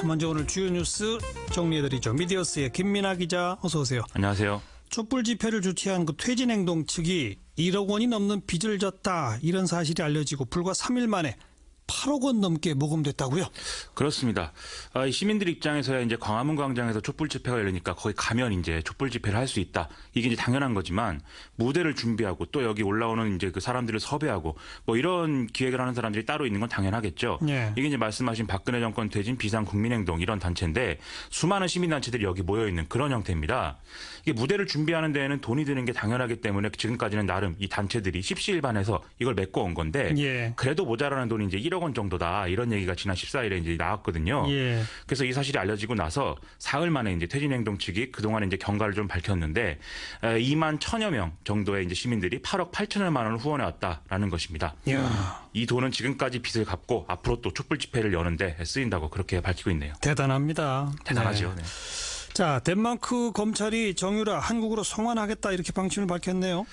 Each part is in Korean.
먼저 오늘 주요 뉴스 정리해드리죠. 미디어스의 김민아 기자, 어서 오세요. 안녕하세요. 촛불 집회를 주최한 그 퇴진행동 측이 1억 원이 넘는 빚을 졌다, 이런 사실이 알려지고 불과 3일 만에 8억 원 넘게 모금됐다고요? 그렇습니다. 이 시민들 입장에서야 이제 광화문 광장에서 촛불 집회가 열리니까 거기 가면 이제 촛불 집회를 할 수 있다. 이게 이제 당연한 거지만 무대를 준비하고 또 여기 올라오는 이제 그 사람들을 섭외하고 뭐 이런 기획을 하는 사람들이 따로 있는 건 당연하겠죠. 예. 이게 이제 말씀하신 박근혜 정권 퇴진 비상국민행동 이런 단체인데 수많은 시민단체들이 여기 모여 있는 그런 형태입니다. 이게 무대를 준비하는 데에는 돈이 드는 게 당연하기 때문에 지금까지는 나름 이 단체들이 십시일반해서 이걸 메꿔 온 건데 예. 그래도 모자라는 돈이 이제 1억 원 정도다, 이런 얘기가 지난 14일에 이제 나왔거든요. 예. 그래서 이 사실이 알려지고 나서 사흘 만에 이제 퇴진행동 측이 그동안 이제 경과를 좀 밝혔는데 2만 1천여 명 정도의 이제 시민들이 8억 8천여만 원을 후원해 왔다라는 것입니다. 이야, 이 돈은 지금까지 빚을 갚고 앞으로 또 촛불 집회를 여는데 쓰인다고 그렇게 밝히고 있네요. 대단합니다. 대단하죠. 네. 네. 자, 덴마크 검찰이 정유라 한국으로 송환하겠다, 이렇게 방침을 밝혔네요.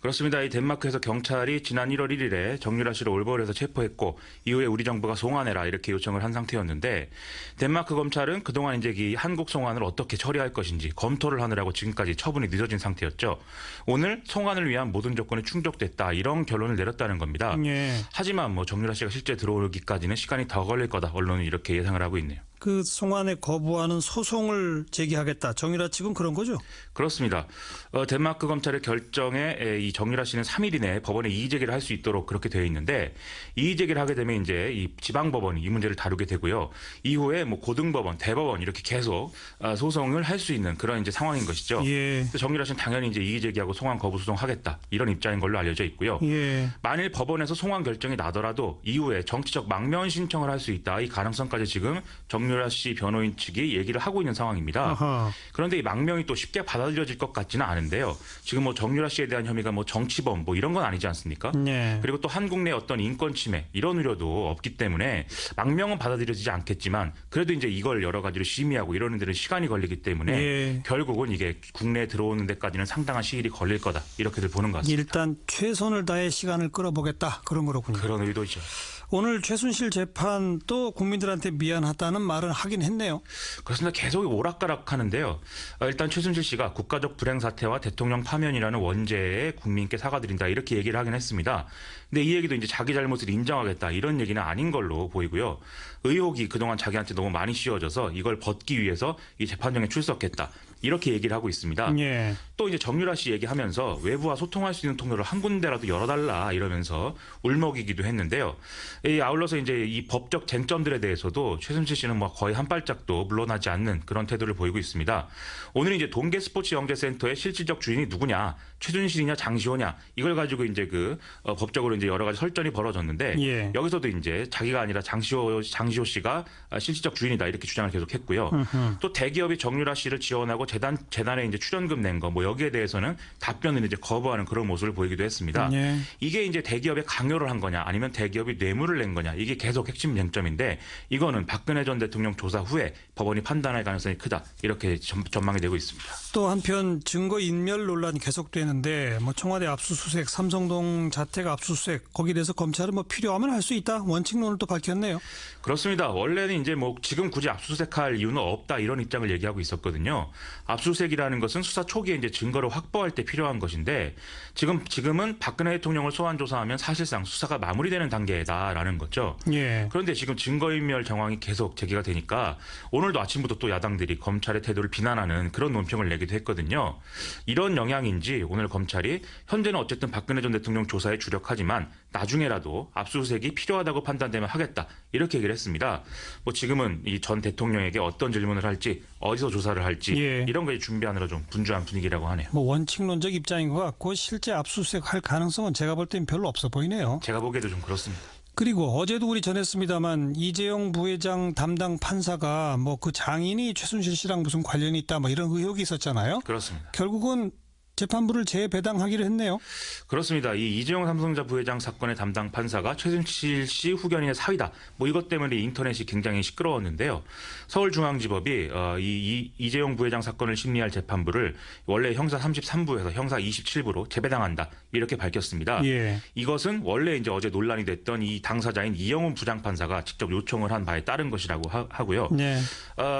그렇습니다. 이 덴마크에서 경찰이 지난 1월 1일에 정유라 씨를 올버울에서 체포했고 이후에 우리 정부가 송환해라 이렇게 요청을 한 상태였는데 덴마크 검찰은 그동안 이제 이 한국 송환을 어떻게 처리할 것인지 검토를 하느라고 지금까지 처분이 늦어진 상태였죠. 오늘 송환을 위한 모든 조건이 충족됐다, 이런 결론을 내렸다는 겁니다. 예. 하지만 뭐 정유라 씨가 실제 들어오기까지는 시간이 더 걸릴 거다, 언론은 이렇게 예상을 하고 있네요. 그 송환에 거부하는 소송을 제기하겠다, 정유라 측은 그런 거죠? 그렇습니다. 덴마크 검찰의 결정에 이 정유라 씨는 3일 이내에 법원에 이의 제기를 할 수 있도록 그렇게 되어 있는데, 이의 제기를 하게 되면 이제 이 지방법원이 이 문제를 다루게 되고요. 이후에 뭐 고등법원, 대법원 이렇게 계속 소송을 할 수 있는 그런 이제 상황인 것이죠. 예. 그래서 정유라 씨는 당연히 이제 이의 제기하고 송환 거부 소송하겠다, 이런 입장인 걸로 알려져 있고요. 예. 만일 법원에서 송환 결정이 나더라도 이후에 정치적 망면 신청을 할 수 있다, 이 가능성까지 지금 정유라 씨 변호인 측이 얘기를 하고 있는 상황입니다. 아하. 그런데 이 망명이 또 쉽게 받아들여질 것 같지는 않은데요. 지금 뭐 정유라 씨에 대한 혐의가 뭐 정치범 뭐 이런 건 아니지 않습니까? 예. 그리고 또 한국 내 어떤 인권 침해 이런 우려도 없기 때문에 망명은 받아들여지지 않겠지만 그래도 이제 이걸 여러 가지로 심의하고 이러는 데는 시간이 걸리기 때문에 예. 결국은 이게 국내에 들어오는 데까지는 상당한 시일이 걸릴 거다, 이렇게들 보는 것 같습니다. 일단 최선을 다해 시간을 끌어보겠다, 그런 거로군요. 그런 의도죠. 오늘 최순실 재판 또 국민들한테 미안하다는 말은 하긴 했네요. 그렇습니다. 계속 오락가락하는데요. 일단 최순실 씨가 국가적 불행 사태와 대통령 파면이라는 원죄에 국민께 사과드린다, 이렇게 얘기를 하긴 했습니다. 근데 이 얘기도 이제 자기 잘못을 인정하겠다, 이런 얘기는 아닌 걸로 보이고요. 의혹이 그동안 자기한테 너무 많이 씌워져서 이걸 벗기 위해서 이 재판정에 출석했다, 이렇게 얘기를 하고 있습니다. 예. 또 이제 정유라 씨 얘기하면서 외부와 소통할 수 있는 통로를 한 군데라도 열어달라, 이러면서 울먹이기도 했는데요. 아울러서 이제 이 법적 쟁점들에 대해서도 최순실 씨는 뭐 거의 한 발짝도 물러나지 않는 그런 태도를 보이고 있습니다. 오늘 이제 동계스포츠영재센터의 실질적 주인이 누구냐, 최순실이냐 장시호냐, 이걸 가지고 이제 그 법적으로 이제 여러 가지 설전이 벌어졌는데 예. 여기서도 이제 자기가 아니라 장시호 씨가 실질적 주인이다, 이렇게 주장을 계속했고요. 또 대기업이 정유라 씨를 지원하고 재단에 이제 출연금 낸 거 뭐 여기에 대해서는 답변을 이제 거부하는 그런 모습을 보이기도 했습니다. 예. 이게 이제 대기업에 강요를 한 거냐, 아니면 대기업이 뇌물을 낸 거냐, 이게 계속 핵심 쟁점인데 이거는 박근혜 전 대통령 조사 후에 법원이 판단할 가능성이 크다, 이렇게 전망이 되고 있습니다. 또 한편 증거 인멸 논란이 계속되는데, 뭐 청와대 압수수색, 삼성동 자택 압수수색, 거기에 대해서 검찰은 뭐 필요하면 할 수 있다, 원칙론을 또 밝혔네요. 그렇습니다. 원래는 이제 뭐 지금 굳이 압수수색할 이유는 없다, 이런 입장을 얘기하고 있었거든요. 압수수색이라는 것은 수사 초기에 이제 증거를 확보할 때 필요한 것인데 지금은 박근혜 대통령을 소환 조사하면 사실상 수사가 마무리되는 단계다라는 거죠. 예. 그런데 지금 증거인멸 정황이 계속 제기가 되니까 오늘도 아침부터 또 야당들이 검찰의 태도를 비난하는 그런 논평을 내기도 했거든요. 이런 영향인지 오늘 검찰이 현재는 어쨌든 박근혜 전 대통령 조사에 주력하지만 나중에라도 압수수색이 필요하다고 판단되면 하겠다, 이렇게 얘기를 했습니다. 뭐 지금은 이 전 대통령에게 어떤 질문을 할지, 어디서 조사를 할지, 예. 이런 걸 준비하느라 좀 분주한 분위기라고 하네요. 뭐 원칙론적 입장인 것 같고 실제 압수수색 할 가능성은 제가 볼 땐 별로 없어 보이네요. 제가 보기에도 좀 그렇습니다. 그리고 어제도 우리 전했습니다만 이재용 부회장 담당 판사가 뭐 그 장인이 최순실 씨랑 무슨 관련이 있다, 뭐 이런 의혹이 있었잖아요. 그렇습니다. 결국은 재판부를 재배당하기로 했네요. 그렇습니다. 이 이재용 삼성전자 부회장 사건의 담당 판사가 최순실 씨 후견인의 사위다. 뭐 이것 때문에 인터넷이 굉장히 시끄러웠는데요. 서울중앙지법이 이재용 부회장 사건을 심리할 재판부를 원래 형사 33부에서 형사 27부로 재배당한다. 이렇게 밝혔습니다. 예. 이것은 원래 이제 어제 논란이 됐던 이 당사자인 이영훈 부장판사가 직접 요청을 한 바에 따른 것이라고 하고요. 네.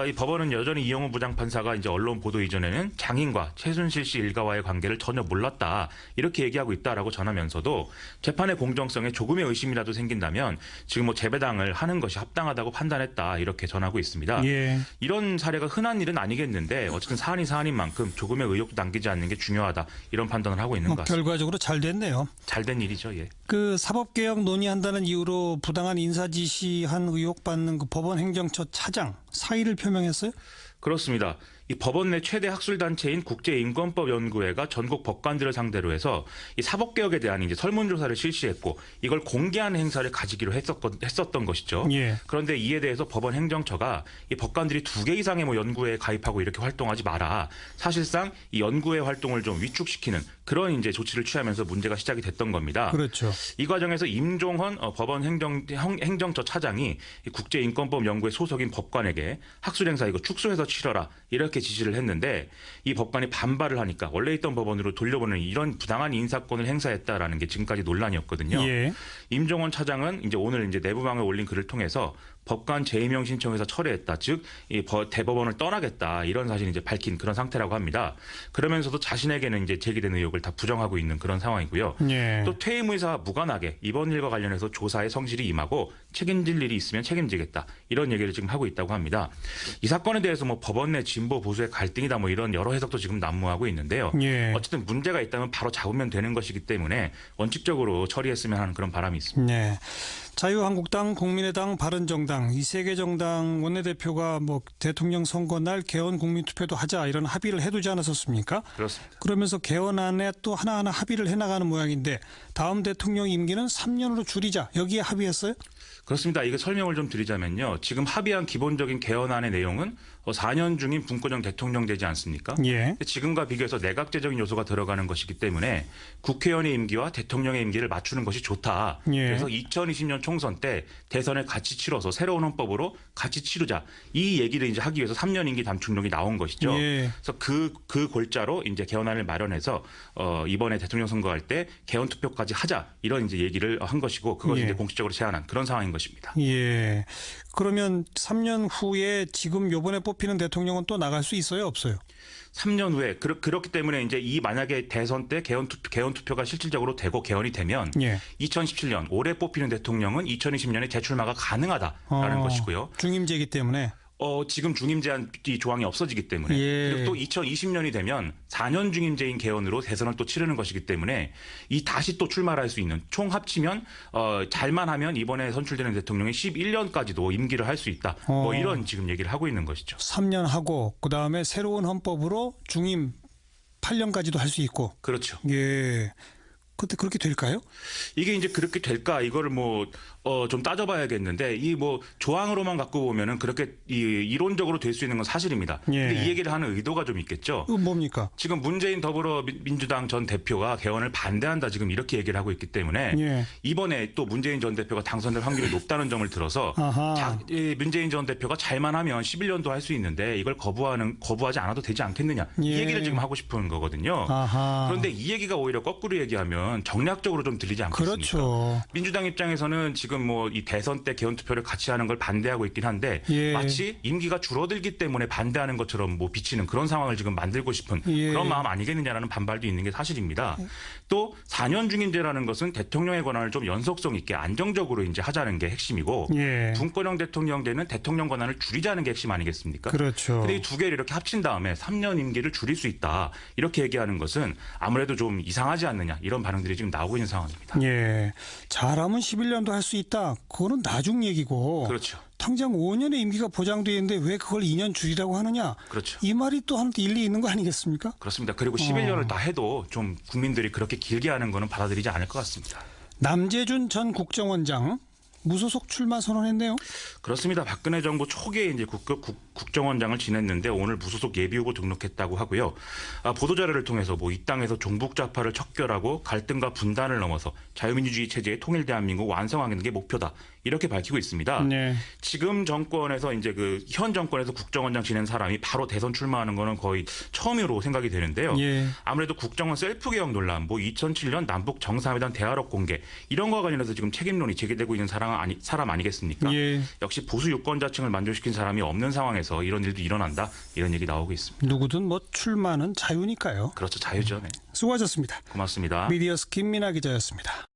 이 법원은 여전히 이영훈 부장판사가 이제 언론 보도 이전에는 장인과 최순실 씨 일가와의 관계를 전혀 몰랐다 이렇게 얘기하고 있다라고 전하면서도 재판의 공정성에 조금의 의심이라도 생긴다면 지금 뭐 재배당을 하는 것이 합당하다고 판단했다 이렇게 전하고 있습니다. 예. 이런 사례가 흔한 일은 아니겠는데 어쨌든 사안이 사안인 만큼 조금의 의혹도 남기지 않는 게 중요하다 이런 판단을 하고 있는 것 같습니다. 결과적으로 잘 됐네요. 잘된 일이죠. 예. 그 사법개혁 논의한다는 이유로 부당한 인사지시한 의혹받는 그 법원 행정처 차장 사의를 표명했어요? 그렇습니다. 이 법원 내 최대 학술단체인 국제인권법연구회가 전국 법관들을 상대로 해서 이 사법개혁에 대한 이제 설문조사를 실시했고 이걸 공개하는 행사를 가지기로 했었던 것이죠. 예. 그런데 이에 대해서 법원 행정처가 이 법관들이 2개 이상의 뭐 연구회에 가입하고 이렇게 활동하지 마라. 사실상 이 연구회 활동을 좀 위축시키는 그런 이제 조치를 취하면서 문제가 시작이 됐던 겁니다. 그렇죠. 이 과정에서 임종헌 법원 행정처 차장이 이 국제인권법연구회 소속인 법관에게 학술행사 이거 축소해서 치러라 이렇게 지시를 했는데 이 법관이 반발을 하니까 원래 있던 법원으로 돌려보내는 이런 부당한 인사권을 행사했다라는 게 지금까지 논란이었거든요. 예. 임종헌 차장은 이제 오늘 이제 내부방에 올린 글을 통해서 법관 재임용 신청에서 철회했다. 즉, 이 대법원을 떠나겠다. 이런 사실을 이제 밝힌 그런 상태라고 합니다. 그러면서도 자신에게는 이제 제기된 의혹을 다 부정하고 있는 그런 상황이고요. 예. 또 퇴임 의사와 무관하게 이번 일과 관련해서 조사에 성실히 임하고 책임질 일이 있으면 책임지겠다. 이런 얘기를 지금 하고 있다고 합니다. 이 사건에 대해서 뭐 법원 내 진보 보수의 갈등이다 뭐 이런 여러 해석도 지금 난무하고 있는데요. 예. 어쨌든 문제가 있다면 바로 잡으면 되는 것이기 때문에 원칙적으로 처리했으면 하는 그런 바람이 있습니다. 네. 자유한국당, 국민의당, 바른정당 이 세 개 정당 원내대표가 뭐 대통령 선거 날 개헌 국민투표도 하자 이런 합의를 해두지 않았었습니까? 그렇습니다. 그러면서 개헌안에 또 하나하나 합의를 해나가는 모양인데 다음 대통령 임기는 3년으로 줄이자 여기에 합의했어요? 그렇습니다. 이거 설명을 좀 드리자면요. 지금 합의한 기본적인 개헌안의 내용은 4년 중인 분권형 대통령 되지 않습니까? 예. 지금과 비교해서 내각제적인 요소가 들어가는 것이기 때문에 국회의원의 임기와 대통령의 임기를 맞추는 것이 좋다. 예. 그래서 2020년 총선 때 대선을 같이 치러서 새로운 헌법으로 같이 치르자. 이 얘기를 이제 하기 위해서 3년 임기 단축령이 나온 것이죠. 예. 그래서 그 골자로 이제 개헌안을 마련해서 이번에 대통령 선거할 때 개헌 투표까지 하자. 이런 이제 얘기를 한 것이고 그것을 예. 이제 공식적으로 제안한 그런 상황인 것입니다. 예. 그러면 3년 후에 지금 요번에 뽑히는 대통령은 또 나갈 수 있어요, 없어요? 3년 후에 그렇기 때문에 이제 이 만약에 대선 때 개헌 투표가 실질적으로 되고 개헌이 되면 예. 2017년 올해 뽑히는 대통령은 2020년에 재출마가 가능하다라는 것이고요. 중임제이기 때문에. 지금 중임 제한 이 조항이 없어지기 때문에 예. 그리고 또 2020년이 되면 4년 중임제인 개헌으로 대선을 또 치르는 것이기 때문에 이 다시 또 출마를 할 수 있는 총 합치면 잘만 하면 이번에 선출되는 대통령이 11년까지도 임기를 할 수 있다. 뭐 이런 지금 얘기를 하고 있는 것이죠. 3년 하고 그다음에 새로운 헌법으로 중임 8년까지도 할 수 있고. 그렇죠. 예. 근데 그렇게 될까요? 이게 이제 그렇게 될까 이거를 뭐 좀 따져봐야겠는데 이 뭐 조항으로만 갖고 보면은 그렇게 이론적으로 될 수 있는 건 사실입니다. 예. 근데 이 얘기를 하는 의도가 좀 있겠죠. 이건 뭡니까? 지금 문재인 더불어민주당 전 대표가 개헌을 반대한다 지금 이렇게 얘기를 하고 있기 때문에 예. 이번에 또 문재인 전 대표가 당선될 확률이 높다는 점을 들어서 아하. 문재인 전 대표가 잘만 하면 11년도 할 수 있는데 이걸 거부하지 않아도 되지 않겠느냐 이 예. 얘기를 지금 하고 싶은 거거든요. 아하. 그런데 이 얘기가 오히려 거꾸로 얘기하면 정략적으로 좀 들리지 않겠습니까? 그렇죠. 민주당 입장에서는 지금 뭐 이 대선 때 개헌 투표를 같이 하는 걸 반대하고 있긴 한데 예. 마치 임기가 줄어들기 때문에 반대하는 것처럼 뭐 비치는 그런 상황을 지금 만들고 싶은 예. 그런 마음 아니겠느냐라는 반발도 있는 게 사실입니다. 또 4년 중임제라는 것은 대통령의 권한을 좀 연속성 있게 안정적으로 이제 하자는 게 핵심이고 예. 분권형 대통령제는 대통령 권한을 줄이자는 게 핵심 아니겠습니까? 그렇죠. 근데 이 두 개를 이렇게 합친 다음에 3년 임기를 줄일 수 있다. 이렇게 얘기하는 것은 아무래도 좀 이상하지 않느냐 이런 반응들이 지금 나오고 있는 상황입니다. 예. 잘하면 11년도 할 수 있다. 그거는 나중 얘기고. 그렇죠. 당장 5년의 임기가 보장되어 있는데 왜 그걸 2년 줄이라고 하느냐. 그렇죠. 이 말이 또 하나도 일리 있는 거 아니겠습니까? 그렇습니다. 그리고 11년을 다 해도 좀 국민들이 그렇게 길게 하는 거는 받아들이지 않을 것 같습니다. 남재준 전 국정원장 무소속 출마 선언했네요. 그렇습니다. 박근혜 정부 초기에 이제 국정원장을 지냈는데 오늘 무소속 예비후보 등록했다고 하고요. 보도자료를 통해서 이 땅에서 종북좌파를 척결하고 갈등과 분단을 넘어서 자유민주주의 체제의 통일 대한민국 완성하는 게 목표다. 이렇게 밝히고 있습니다. 네. 지금 정권에서 이제 현 정권에서 국정원장 지낸 사람이 바로 대선 출마하는 거는 거의 처음으로 생각이 되는데요. 예. 아무래도 국정원 셀프 개혁 논란, 2007년 남북 정상회담 대화록 공개 이런 거와 관련해서 지금 책임론이 제기되고 있는 사람 아니겠습니까? 예. 역시 보수 유권자층을 만족시킨 사람이 없는 상황에서 이런 일도 일어난다. 이런 얘기 나오고 있습니다. 누구든 출마는 자유니까요. 그렇죠. 자유죠. 네. 수고하셨습니다. 고맙습니다. 미디어스 김민아 기자였습니다.